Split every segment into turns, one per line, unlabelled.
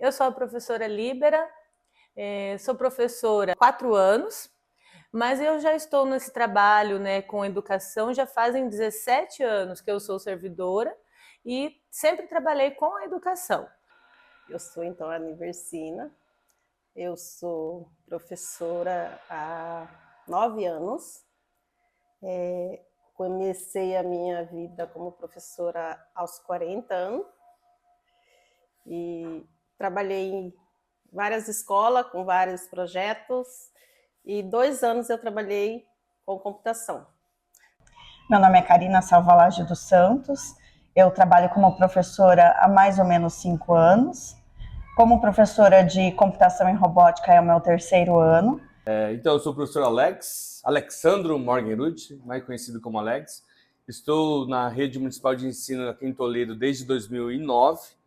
Eu sou a professora Líbera, sou professora há 4 anos, mas eu já estou nesse trabalho, né, com educação, já fazem 17 anos que eu sou servidora e sempre trabalhei com a educação.
Eu sou então a Niversina, eu sou professora há 9 anos. Comecei a minha vida como professora aos 40 anos e trabalhei em várias escolas com vários projetos e 2 anos eu trabalhei com computação.
Meu nome é Karina Salvalage dos Santos, eu trabalho como professora há mais ou menos 5 anos. Como professora de computação e robótica é o meu 3º ano.
Então, eu sou o professor Alexandro Morgenruth, mais conhecido como Alex. Estou na Rede Municipal de Ensino aqui em Toledo desde 2009.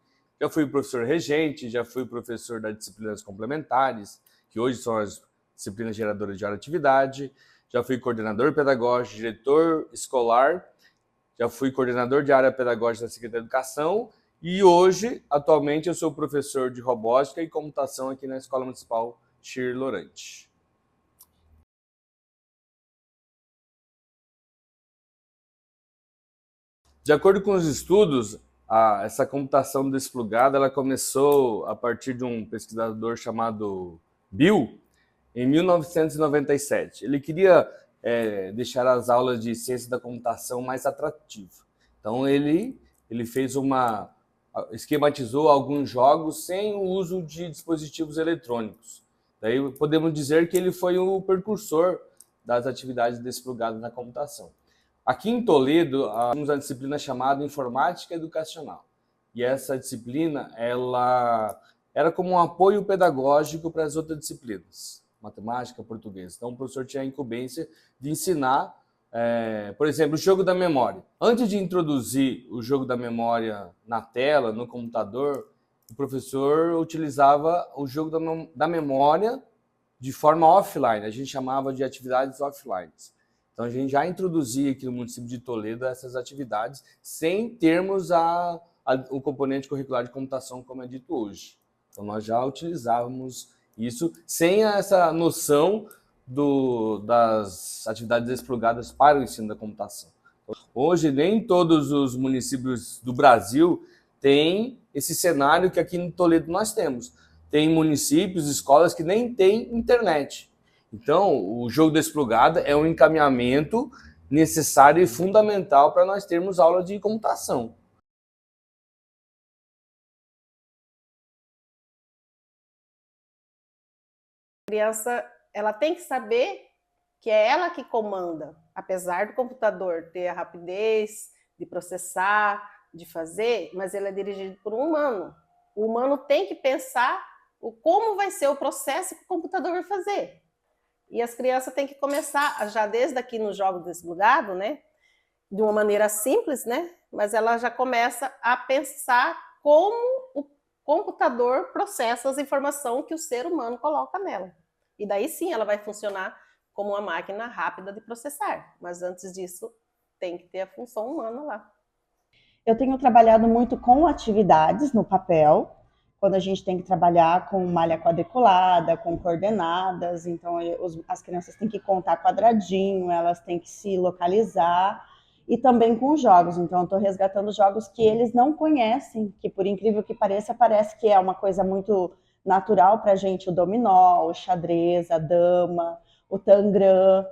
Já fui professor regente, já fui professor das disciplinas complementares, que hoje são as disciplinas geradoras de hora de atividade. Já fui coordenador pedagógico, diretor escolar. Já fui coordenador de área pedagógica da Secretaria de Educação. E hoje, atualmente, eu sou professor de robótica e computação aqui na Escola Municipal Shir Lorante. De acordo com os estudos, essa computação desplugada ela começou a partir de um pesquisador chamado Bill, em 1997. Ele queria deixar as aulas de ciência da computação mais atrativas. Então, ele esquematizou alguns jogos sem o uso de dispositivos eletrônicos. Daí podemos dizer que ele foi o precursor das atividades desplugadas na computação. Aqui em Toledo, temos uma disciplina chamada Informática Educacional. E essa disciplina, ela era como um apoio pedagógico para as outras disciplinas, matemática, português. Então, o professor tinha a incumbência de ensinar, por exemplo, o jogo da memória. Antes de introduzir o jogo da memória na tela, no computador, o professor utilizava o jogo da memória de forma offline. A gente chamava de atividades offline. Então, a gente já introduzia aqui no município de Toledo essas atividades sem termos o componente curricular de computação, como é dito hoje. Então, nós já utilizávamos isso sem essa noção das atividades desplugadas para o ensino da computação. Hoje, nem todos os municípios do Brasil têm esse cenário que aqui em Toledo nós temos. Tem municípios, escolas que nem têm internet. Então, o jogo desplugado é um encaminhamento necessário e fundamental para nós termos aula de computação.
A criança ela tem que saber que é ela que comanda, apesar do computador ter a rapidez de processar, de fazer, mas ele é dirigido por um humano. O humano tem que pensar como vai ser o processo que o computador vai fazer. E as crianças têm que começar, já desde aqui no jogo desplugado, né? De uma maneira simples, né? Mas ela já começa a pensar como o computador processa as informações que o ser humano coloca nela. E daí sim ela vai funcionar como uma máquina rápida de processar. Mas antes disso, tem que ter a função humana lá.
Eu tenho trabalhado muito com atividades no papel, quando a gente tem que trabalhar com malha quadriculada, com coordenadas, então as crianças têm que contar quadradinho, elas têm que se localizar, e também com jogos. Então eu estou resgatando jogos que eles não conhecem, que por incrível que pareça, parece que é uma coisa muito natural para a gente, o dominó, o xadrez, a dama, o tangram,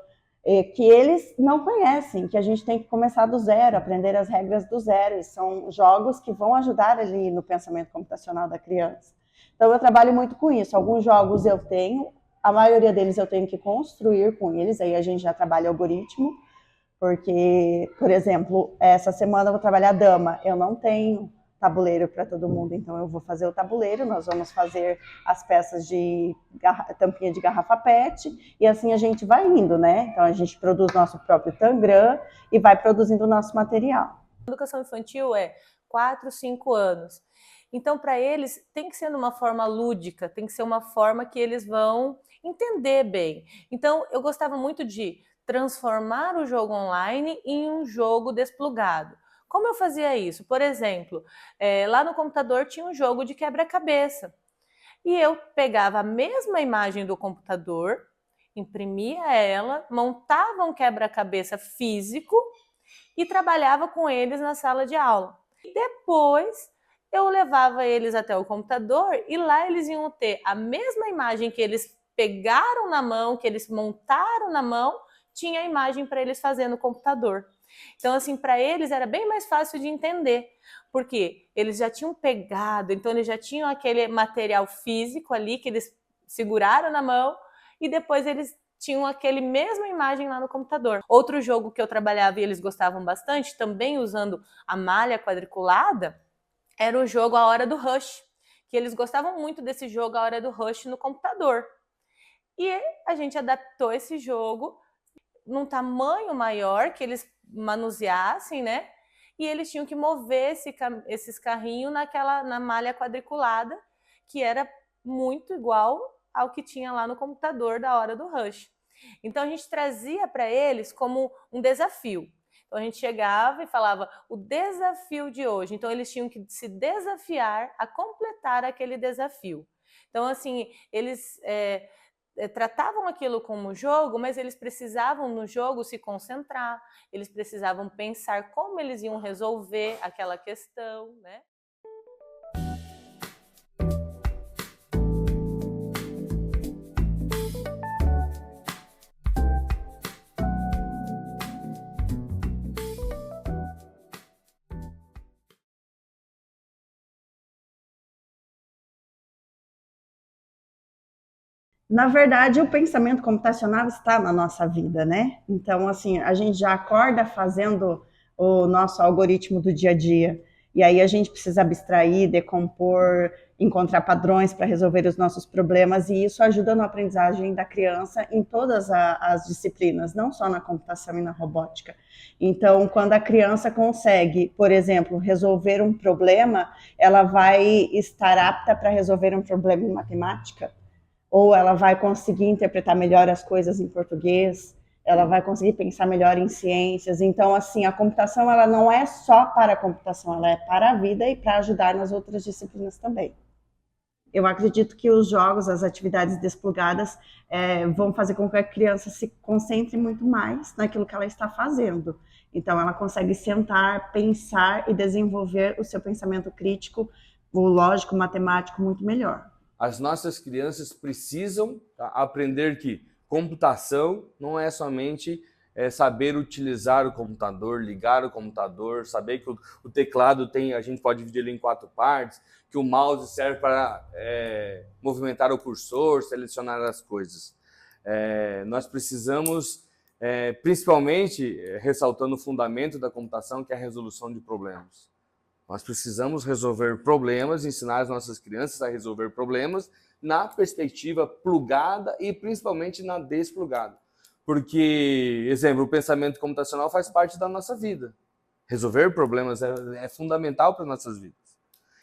que eles não conhecem, que a gente tem que começar do zero, aprender as regras do zero, e são jogos que vão ajudar ali no pensamento computacional da criança. Então eu trabalho muito com isso. Alguns jogos eu tenho, a maioria deles eu tenho que construir com eles, aí a gente já trabalha algoritmo, porque, por exemplo, essa semana eu vou trabalhar dama, eu não tenho tabuleiro para todo mundo, então eu vou fazer o tabuleiro, nós vamos fazer as peças de tampinha de garrafa PET, e assim a gente vai indo, né? Então a gente produz nosso próprio tangram e vai produzindo o nosso material.
A educação infantil é 4, 5 anos. Então, para eles, tem que ser de uma forma lúdica, tem que ser uma forma que eles vão entender bem. Então, eu gostava muito de transformar o jogo online em um jogo desplugado. Como eu fazia isso? Por exemplo, lá no computador tinha um jogo de quebra-cabeça. E eu pegava a mesma imagem do computador, imprimia ela, montava um quebra-cabeça físico e trabalhava com eles na sala de aula. E depois eu levava eles até o computador e lá eles iam ter a mesma imagem que eles pegaram na mão, que eles montaram na mão, tinha a imagem para eles fazer no computador. Então, assim, para eles era bem mais fácil de entender, porque eles já tinham pegado, então eles já tinham aquele material físico ali que eles seguraram na mão e depois eles tinham aquele mesma imagem lá no computador. Outro jogo que eu trabalhava e eles gostavam bastante, também usando a malha quadriculada, era o jogo A Hora do Rush, que eles gostavam muito desse jogo A Hora do Rush no computador. E a gente adaptou esse jogo num tamanho maior, que eles manuseassem, né? E eles tinham que mover esses carrinhos na malha quadriculada, que era muito igual ao que tinha lá no computador da Hora do Rush. Então a gente trazia para eles como um desafio. Então a gente chegava e falava o desafio de hoje. Então eles tinham que se desafiar a completar aquele desafio. Então assim, eles tratavam aquilo como jogo, mas eles precisavam no jogo se concentrar, eles precisavam pensar como eles iam resolver aquela questão, né?
Na verdade, o pensamento computacional está na nossa vida, né? Então, assim, a gente já acorda fazendo o nosso algoritmo do dia a dia. E aí a gente precisa abstrair, decompor, encontrar padrões para resolver os nossos problemas. E isso ajuda na aprendizagem da criança em todas as disciplinas, não só na computação e na robótica. Então, quando a criança consegue, por exemplo, resolver um problema, ela vai estar apta para resolver um problema em matemática, ou ela vai conseguir interpretar melhor as coisas em português, ela vai conseguir pensar melhor em ciências. Então, assim, a computação, ela não é só para a computação, ela é para a vida e para ajudar nas outras disciplinas também. Eu acredito que os jogos, as atividades desplugadas, vão fazer com que a criança se concentre muito mais naquilo que ela está fazendo. Então, ela consegue sentar, pensar e desenvolver o seu pensamento crítico, o lógico, matemático, muito melhor.
As nossas crianças precisam aprender que computação não é somente saber utilizar o computador, ligar o computador, saber que o teclado a gente pode dividir ele em 4 partes, que o mouse serve para movimentar o cursor, selecionar as coisas. Nós precisamos, principalmente, ressaltando o fundamento da computação, que é a resolução de problemas. Nós precisamos resolver problemas, ensinar as nossas crianças a resolver problemas na perspectiva plugada e principalmente na desplugada. Porque, exemplo, o pensamento computacional faz parte da nossa vida. Resolver problemas é fundamental para as nossas vidas.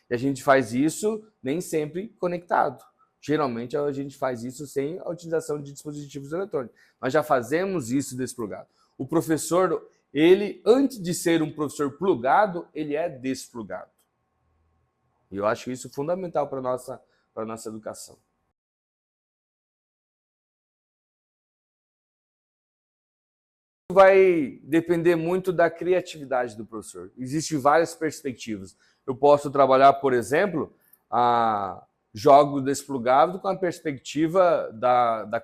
E a gente faz isso nem sempre conectado. Geralmente a gente faz isso sem a utilização de dispositivos eletrônicos. Nós já fazemos isso desplugado. O professor, ele, antes de ser um professor plugado, ele é desplugado. E eu acho isso fundamental para a nossa educação. Vai depender muito da criatividade do professor. Existem várias perspectivas. Eu posso trabalhar, por exemplo, jogo desplugado com a perspectiva da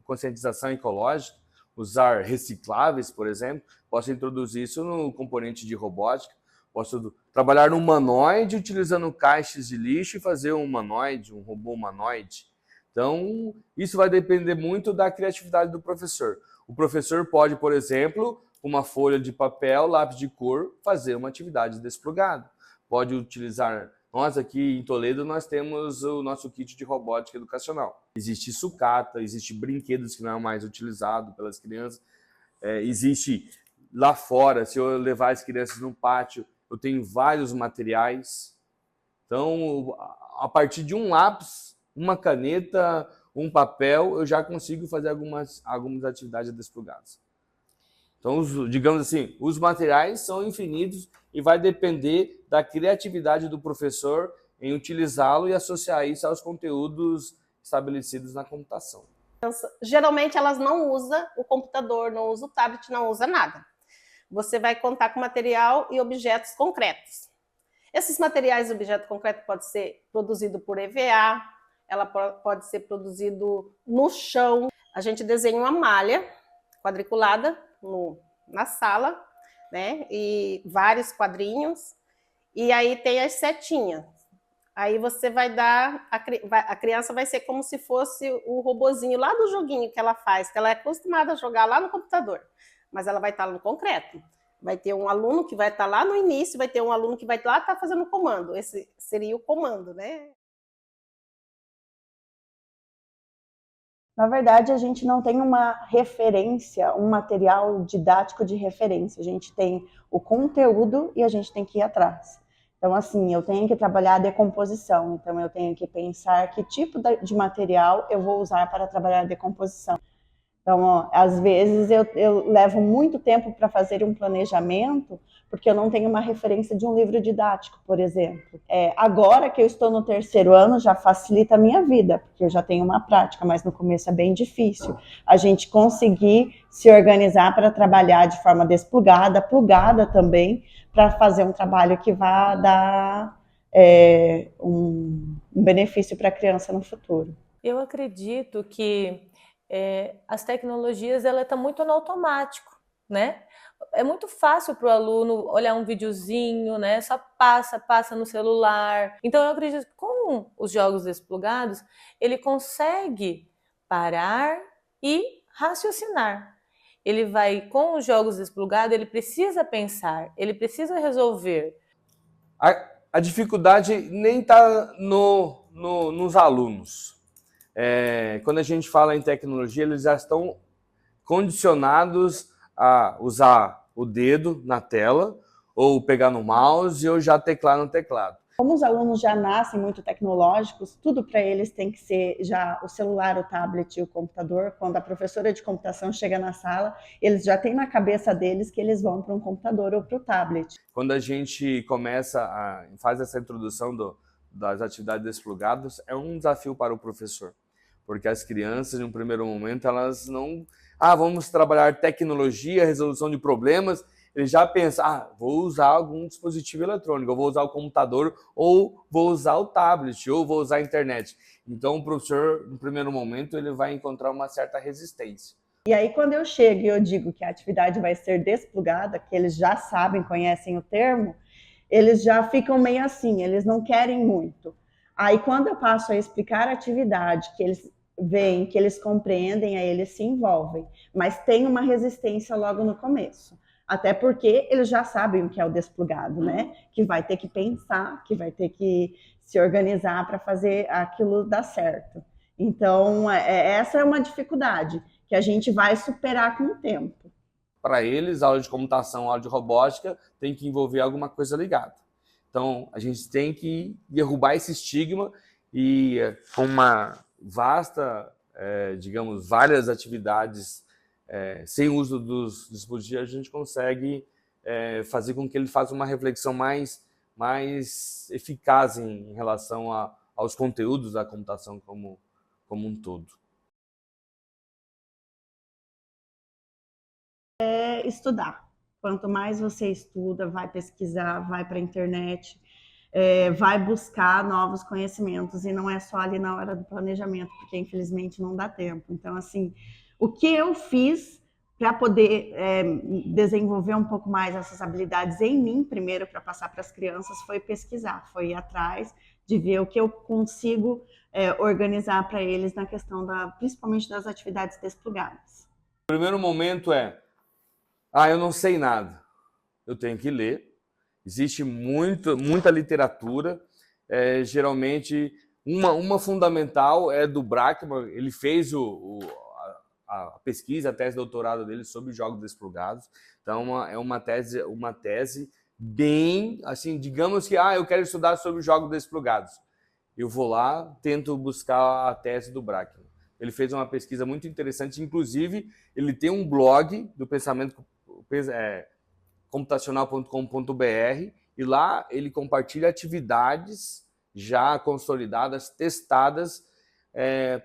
conscientização ecológica, usar recicláveis, por exemplo. Posso introduzir isso no componente de robótica. Posso trabalhar no humanoide utilizando caixas de lixo e fazer um humanoide, um robô humanoide. Então, isso vai depender muito da criatividade do professor. O professor pode, por exemplo, com uma folha de papel, lápis de cor, fazer uma atividade desplugada. Pode utilizar... Nós aqui em Toledo, nós temos o nosso kit de robótica educacional. Existe sucata, existe brinquedos que não é mais utilizado pelas crianças. Existe lá fora, se eu levar as crianças no pátio, eu tenho vários materiais. Então, a partir de um lápis, uma caneta, um papel, eu já consigo fazer algumas atividades desplugadas. Então, digamos assim, os materiais são infinitos e vai depender da criatividade do professor em utilizá-lo e associar isso aos conteúdos estabelecidos na computação.
Geralmente elas não usam o computador, não usam o tablet, não usam nada. Você vai contar com material e objetos concretos. Esses materiais e objetos concretos podem ser produzidos por EVA, ela pode ser produzido no chão. A gente desenha uma malha quadriculada na sala, né? E vários quadrinhos, e aí tem as setinhas. Aí você vai dar, a criança vai ser como se fosse o robozinho lá do joguinho que ela faz, que ela é acostumada a jogar lá no computador, mas ela vai estar no concreto. Vai ter um aluno que vai estar lá no início, vai ter um aluno que vai lá estar fazendo o comando. Esse seria o comando, né?
Na verdade, a gente não tem uma referência, um material didático de referência. A gente tem o conteúdo e a gente tem que ir atrás. Então, assim, eu tenho que trabalhar a decomposição. Então, eu tenho que pensar que tipo de material eu vou usar para trabalhar a decomposição. Então, ó, às vezes eu levo muito tempo para fazer um planejamento, porque eu não tenho uma referência de um livro didático, por exemplo. Agora que eu estou no 3º ano, já facilita a minha vida, porque eu já tenho uma prática, mas no começo é bem difícil. A gente conseguir se organizar para trabalhar de forma desplugada, plugada também, para fazer um trabalho que vá dar um benefício para a criança no futuro.
Eu acredito que as tecnologias, ela está muito no automático, né? É muito fácil para o aluno olhar um videozinho, né? Só passa no celular. Então, eu acredito que com os jogos desplugados, ele consegue parar e raciocinar. Ele vai, com os jogos desplugados, ele precisa pensar, ele precisa resolver.
A dificuldade nem está nos alunos. Quando a gente fala em tecnologia, eles já estão condicionados a usar o dedo na tela, ou pegar no mouse, ou já teclar no teclado.
Como os alunos já nascem muito tecnológicos, tudo para eles tem que ser já o celular, o tablet e o computador. Quando a professora de computação chega na sala, eles já têm na cabeça deles que eles vão para um computador ou para o tablet.
Quando a gente faz essa introdução das atividades desplugadas, é um desafio para o professor. Porque as crianças, em um primeiro momento, elas não... vamos trabalhar tecnologia, resolução de problemas. Ele já pensa, vou usar algum dispositivo eletrônico, eu vou usar o computador, ou vou usar o tablet, ou vou usar a internet. Então, o professor, no primeiro momento, ele vai encontrar uma certa resistência.
E aí, quando eu chego e eu digo que a atividade vai ser desplugada, que eles já sabem, conhecem o termo, eles já ficam meio assim, eles não querem muito. Aí, quando eu passo a explicar a atividade, que eles veem, que eles compreendem, aí eles se envolvem. Mas tem uma resistência logo no começo. Até porque eles já sabem o que é o desplugado, né? Que vai ter que pensar, que vai ter que se organizar para fazer aquilo dar certo. Então, essa é uma dificuldade que a gente vai superar com o tempo.
Para eles, a aula de computação, a aula de robótica tem que envolver alguma coisa ligada. Então, a gente tem que derrubar esse estigma e com uma vasta, digamos, várias atividades sem uso dos dispositivos, a gente consegue fazer com que ele faça uma reflexão mais eficaz em relação aos conteúdos da computação como um todo.
Estudar. Quanto mais você estuda, vai pesquisar, vai para a internet, vai buscar novos conhecimentos, e não é só ali na hora do planejamento, porque infelizmente não dá tempo. Então, assim, o que eu fiz para poder desenvolver um pouco mais essas habilidades em mim, primeiro, para passar para as crianças, foi pesquisar, foi ir atrás de ver o que eu consigo organizar para eles na questão principalmente das atividades desplugadas.
O primeiro momento eu não sei nada, eu tenho que ler. Existe muita literatura, geralmente uma fundamental é do Brackman. Ele fez a pesquisa, a tese de doutorado dele sobre jogos desplugados. Então é uma tese bem, assim, digamos que eu quero estudar sobre jogos desplugados. Eu vou lá, tento buscar a tese do Brackman. Ele fez uma pesquisa muito interessante, inclusive ele tem um blog do pensamento computacional.com.br, e lá ele compartilha atividades já consolidadas, testadas,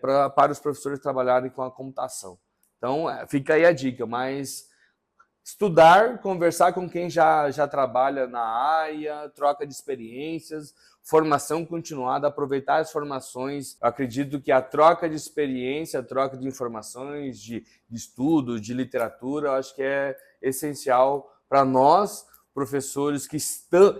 para os professores trabalharem com a computação. Então, fica aí a dica, mas estudar, conversar com quem já trabalha na área, troca de experiências, formação continuada, aproveitar as formações. Eu acredito que a troca de experiência, a troca de informações, de estudo, de literatura, eu acho que é essencial para nós, professores que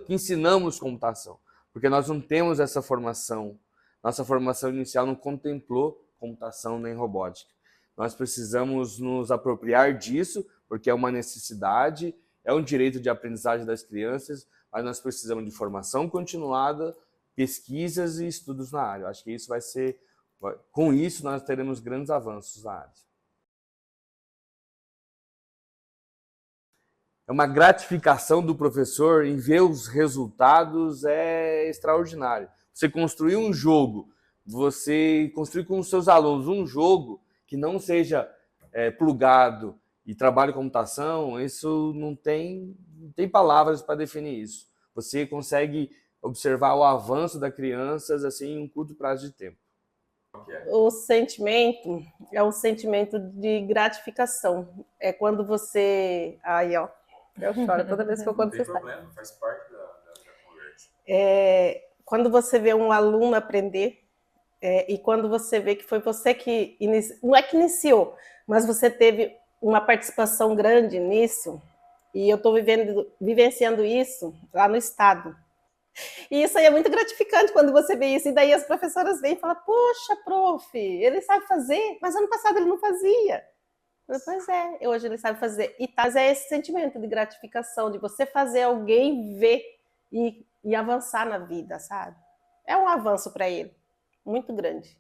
ensinamos computação, porque nós não temos essa formação. Nossa formação inicial não contemplou computação nem robótica. Nós precisamos nos apropriar disso, porque é uma necessidade, é um direito de aprendizagem das crianças, mas nós precisamos de formação continuada, pesquisas e estudos na área. Eu acho que isso com isso nós teremos grandes avanços na área. É uma gratificação do professor em ver os resultados, é extraordinário. Você construir um jogo, você construir com os seus alunos um jogo que não seja plugado e trabalhe computação, isso não tem palavras para definir isso. Você consegue observar o avanço das crianças assim, em um curto prazo de tempo.
O sentimento é um sentimento de gratificação. É quando você... Aí, ó, eu choro toda vez que eu conto essa história.
Não tem problema, faz parte da conversa.
Quando você vê um aluno aprender, e quando você vê que foi você que não é que iniciou, mas você teve uma participação grande nisso, e eu estou vivenciando isso lá no estado. E isso aí é muito gratificante quando você vê isso, e daí as professoras vêm e falam, poxa, prof, ele sabe fazer, mas ano passado ele não fazia. Eu falei, pois é, hoje ele sabe fazer. E é esse sentimento de gratificação, de você fazer alguém ver e avançar na vida, sabe? É um avanço para ele, muito grande.